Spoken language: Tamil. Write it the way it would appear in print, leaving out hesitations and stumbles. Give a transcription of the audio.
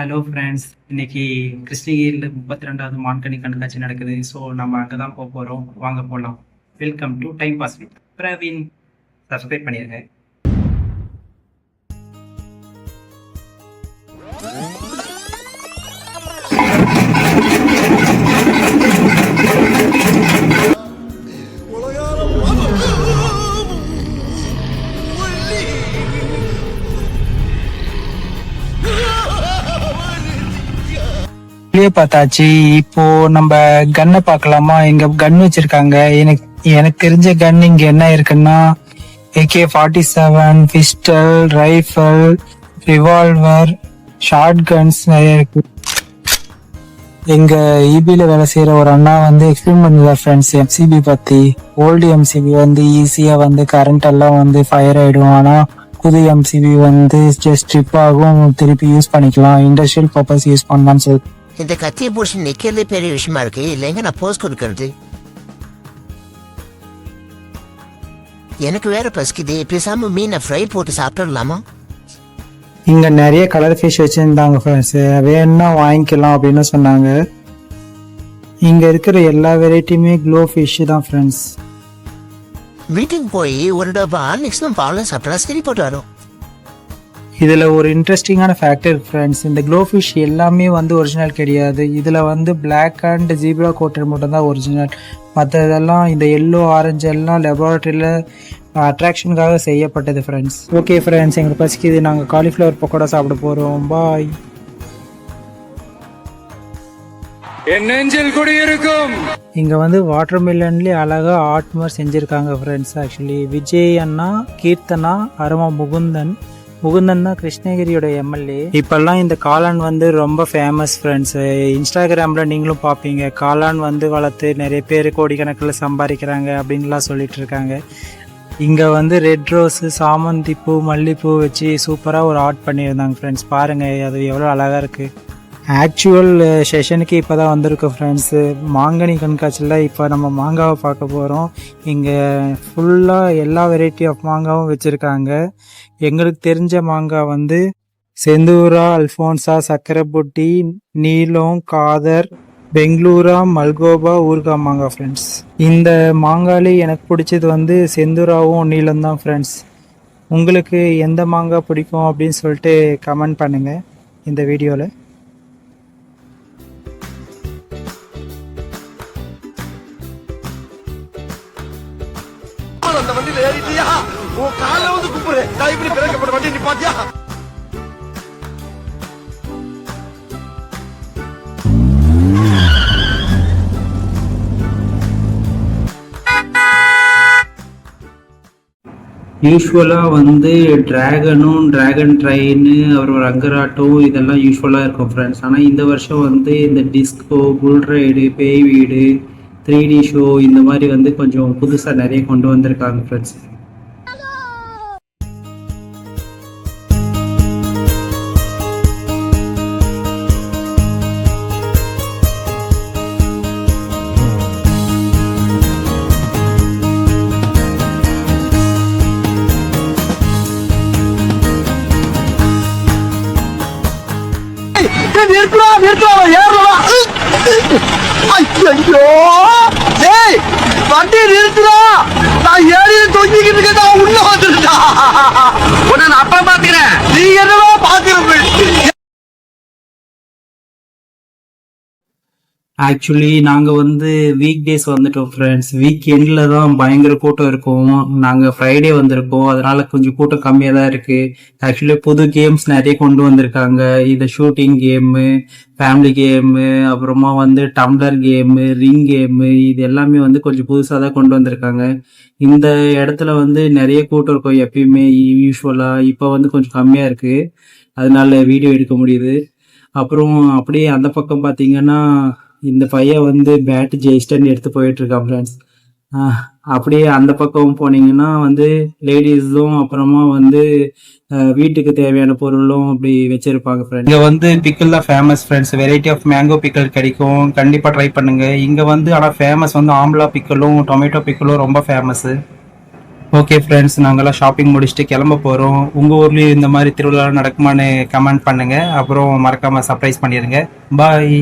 ஹலோ ஃப்ரெண்ட்ஸ், இன்னைக்கு கிருஷ்ணகிரியில் 32வது மான்கனி கண்காட்சி நடக்குது. ஸோ நம்ம அங்கே தான் போக போகிறோம். வாங்க போகலாம். Welcome to time pass with Praveen. Subscribe பண்ணிடுங்க. பார்த்தாச்சு. இப்போ நம்ம கன்னை பார்க்கலாமா? இங்க கன் வச்சிருக்காங்க. எனக்கு தெரிஞ்ச கன் இங்க என்ன இருக்குன்னா AK-47, pistol, rifle, revolver, short guns நிறைய இருக்கு. எங்க இபில வேலை செய்யற ஒரு அண்ணா வந்து எக்ஸ்பிளைன் பண்ணுவார் ஃப்ரெண்ட்ஸ் MCB பத்தி. ஓல்டு MCB வந்து ஈஸியா வந்து கரண்ட் எல்லாம் வந்து ஃபயர் ஆயிடும். ஆனா புது MCB வந்து ஜஸ்ட் ட்ரிப் ஆகும், திருப்பி யூஸ் பண்ணிக்கலாம், இண்டஸ்ட்ரியல் பர்பஸ் யூஸ் பண்ணலாம்னு சொல்லி. இந்த கத்தியை பிடிச்சி நிக்கிறதே பெரிய விஷயமா இருக்கு. இல்லைங்க நான் போஸ் கொடுக்கறது எனக்கு வேற பசிக்குது. பேசாம மீனை ஃப்ரை போட்டு சாப்பிடலாமா? இங்க நிறைய கலர் ஃபிஷ் வச்சிருந்தாங்க ஃப்ரெண்ட்ஸ், வேணும்னா வாங்கிக்கலாம் அப்படின்னு சொன்னாங்க. இங்க இருக்கிற எல்லா வெரைட்டியுமே க்ளோ ஃபிஷ் தான் ஃப்ரெண்ட்ஸ். வீட்டுக்கு போய் ஒரு டப்பா நெக்ஸ்ட் பாவலாம் சாப்பிடலாம், சரி போட்டு வரும். இதுல ஒரு இன்ட்ரெஸ்டிங்கான ஃபேக்டர் ஃப்ரெண்ட்ஸ், இந்த க்ளோ ஃபிஷ் எல்லாமே வந்து ஒரிஜினல் கிடையாது. இதுல வந்து பிளாக் அண்ட் ஜீப்ரா கோட்டர் மட்டும் தான் ஒரிஜினல். மற்ற இதெல்லாம் இந்த எல்லோ ஆரஞ்சு எல்லாம் லெபார்டரியில அட்ராக்ஷனுக்காக செய்யப்பட்டது ஃப்ரெண்ட்ஸ். ஓகே ஃப்ரெண்ட்ஸ், எங்களுக்கு பசிக்குது, நாங்கள் காலிஃப்ளவர் பக்கோடா சாப்பிட போறோம். பாய். இங்க வந்து வாட்டர் மில்லன்லயே அழகா ஆர்ட் மாதிரி செஞ்சிருக்காங்க ஃப்ரெண்ட்ஸ். ஆக்சுவலி விஜய் அண்ணா, கீர்த்தனா, அரமா முகுந்தன் தான் கிருஷ்ணகிரியோட MLA. இப்பெல்லாம் இந்த காளான் வந்து ரொம்ப ஃபேமஸ் ஃப்ரெண்ட்ஸ். இன்ஸ்டாகிராம்ல நீங்களும் பார்ப்பீங்க, காளான் வந்து வளர்த்து நிறைய பேர் கோடிக்கணக்கில் சம்பாதிக்கிறாங்க அப்படின்லாம் சொல்லிட்டு இருக்காங்க. இங்கே வந்து ரெட் ரோஸு, சாமந்தி பூ, மல்லிப்பூ வச்சு சூப்பராக ஒரு ஆர்ட் பண்ணியிருந்தாங்க ஃப்ரெண்ட்ஸ். பாருங்கள் அது எவ்வளோ அழகாக இருக்குது. ஆக்சுவல் செஷனுக்கு இப்போ தான் வந்திருக்கோம் ஃப்ரெண்ட்ஸு. மாங்கனி கண்காட்சியில் இப்போ நம்ம மாங்காவை பார்க்க போகிறோம். இங்கே ஃபுல்லாக எல்லா வெரைட்டி ஆஃப் மாங்காவும் வச்சுருக்காங்க. எங்களுக்கு தெரிஞ்ச மாங்காய் வந்து செந்தூரா, அல்ஃபோன்சா, சக்கரைப்புட்டி, நீலம், காதர், பெங்களூரா, மல்கோபா, ஊர்கா மாங்காய் ஃப்ரெண்ட்ஸ். இந்த மாங்காயிலே எனக்கு பிடிச்சது வந்து செந்தூராவும் நீலம் தான் ஃப்ரெண்ட்ஸ். உங்களுக்கு எந்த மாங்காய் பிடிக்கும் அப்படின்னு சொல்லிட்டு கமெண்ட் பண்ணுங்கள் இந்த வீடியோவில். அந்த வண்டியில ஏறிட்டியா? உன் கால வந்து குப்புறேன். நான் இப்படி பிறக்கப்பட்ட வண்டி நீ பாத்தியா? யூஸ்வலாக வந்து டிராகன் ட்ரெயின், அப்புறம் ரங்கராட்டம் இதெல்லாம் யூஸ்வலாக இருக்கும் ஃப்ரெண்ட்ஸ். ஆனால் இந்த வருஷம் வந்து இந்த டிஸ்கோ, புல் ரைடு, பேய் வீடு, 3D ஷோ இந்த மாதிரி வந்து கொஞ்சம் புதுசாக நிறைய கொண்டு வந்திருக்காங்க ஃப்ரெண்ட்ஸ். ஐயோ வண்டி நிறுத்துறா, நான் ஏறி தொங்கிக்கிட்டு இருக்கா, உள்ள வந்துருக்கா. உன்னை நான் அப்புறம் பாத்துக்கிறேன், நீ என்னவா பாக்குற? ஆக்சுவலி நாங்கள் வந்து வீக் டேஸ் வந்துட்டோம் ஃப்ரெண்ட்ஸ். வீக் எண்டில் தான் பயங்கர கூட்டம் இருக்கும். நாங்கள் ஃப்ரைடே வந்திருக்கோம், அதனால கொஞ்சம் கூட்டம் கம்மியாக தான் இருக்குது. ஆக்சுவலி புது கேம்ஸ் நிறைய கொண்டு வந்திருக்காங்க. இந்த ஷூட்டிங் கேமு, ஃபேமிலி கேமு, அப்புறமா வந்து டம்ளர் கேமு, ரிங் கேமு, இது எல்லாமே வந்து கொஞ்சம் புதுசாக தான் கொண்டு வந்திருக்காங்க. இந்த இடத்துல வந்து நிறைய கூட்டம் இருக்கும் எப்பயுமே யூஸ்வலாக. இப்போ வந்து கொஞ்சம் கம்மியாக இருக்குது, அதனால வீடியோ எடுக்க முடியுது. அப்புறம் அப்படியே அந்த பக்கம் பார்த்தீங்கன்னா இந்த பையன் வந்து பேட்டு ஜெயிஸ்டர்னு எடுத்து போயிட்டு இருக்கான் ஃப்ரெண்ட்ஸ். அப்படியே அந்த பக்கம் போனீங்கன்னா வந்து லேடிஸும் அப்புறமா வந்து வீட்டுக்கு தேவையான பொருளும் அப்படி வச்சிருப்பாங்க ஃப்ரெண்ட்ஸ். இங்கே வந்து பிக்கிள் தான் famous friends. Variety of mango pickle கிடைக்கும், கண்டிப்பாக ட்ரை பண்ணுங்க. இங்கே வந்து ஆனால் ஃபேமஸ் வந்து ஆம்லா பிக்கிளும் டொமேட்டோ பிக்கிளும் ரொம்ப ஃபேமஸ்ஸு. ஓகே ஃப்ரெண்ட்ஸ், நாங்கெல்லாம் ஷாப்பிங் முடிச்சுட்டு கிளம்ப போகிறோம். உங்கள் ஊர்லேயும் இந்த மாதிரி திருவிழா நடக்குமான்னு கமெண்ட் பண்ணுங்கள். அப்புறம் மறக்காமல் சர்ப்ரைஸ் பண்ணிடுங்க. பாய்.